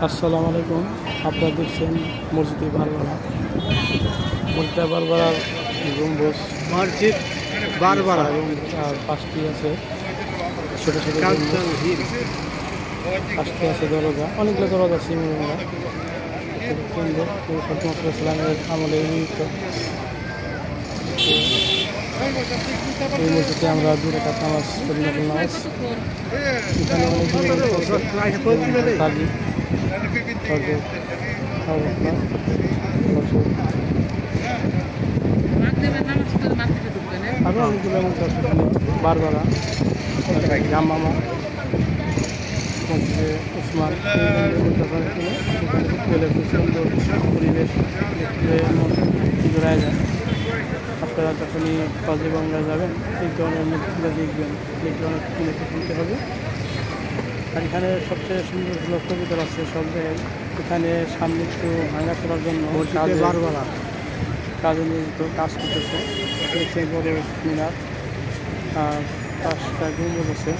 আসসালামু আলাইকুম। আপনারা দেখছেন মসজিদে বারবারা। মসজিদে বারবারার গম্বুজ মসজিদ বারবারা আর পাঁচটি আছে ছোটো ছোটো পাঁচটি আছে দরজা, অনেকগুলো দরজা আছে ইমামরা ইসলামের আমলে নিযুক্ত। এই মসজিদে আমরা 2 রাকাত নামাজ পড়ি, নফল নামাজ। এখানে অনেকগুলো আরো অনেকগুলো বারবারা জামামা মসজিদে উসমান খুব সুন্দর পরিবেশ ঘুরায় যায়। আপনারা যখনই কাজে বাংলায় যাবেন এই ধরনের মসজিদগুলো দেখবেন, দেখলে অনেক কিনতে হবে। আর এখানে সবচেয়ে সুন্দর হলো কবিতর আছে সব জায়গায়। এখানে সামনে একটু ভাঙা চলার জন্য কাজে নিয়োজিত কাজ করতেছে। বড় মিনার আর 5টা গম্বুজ আছে।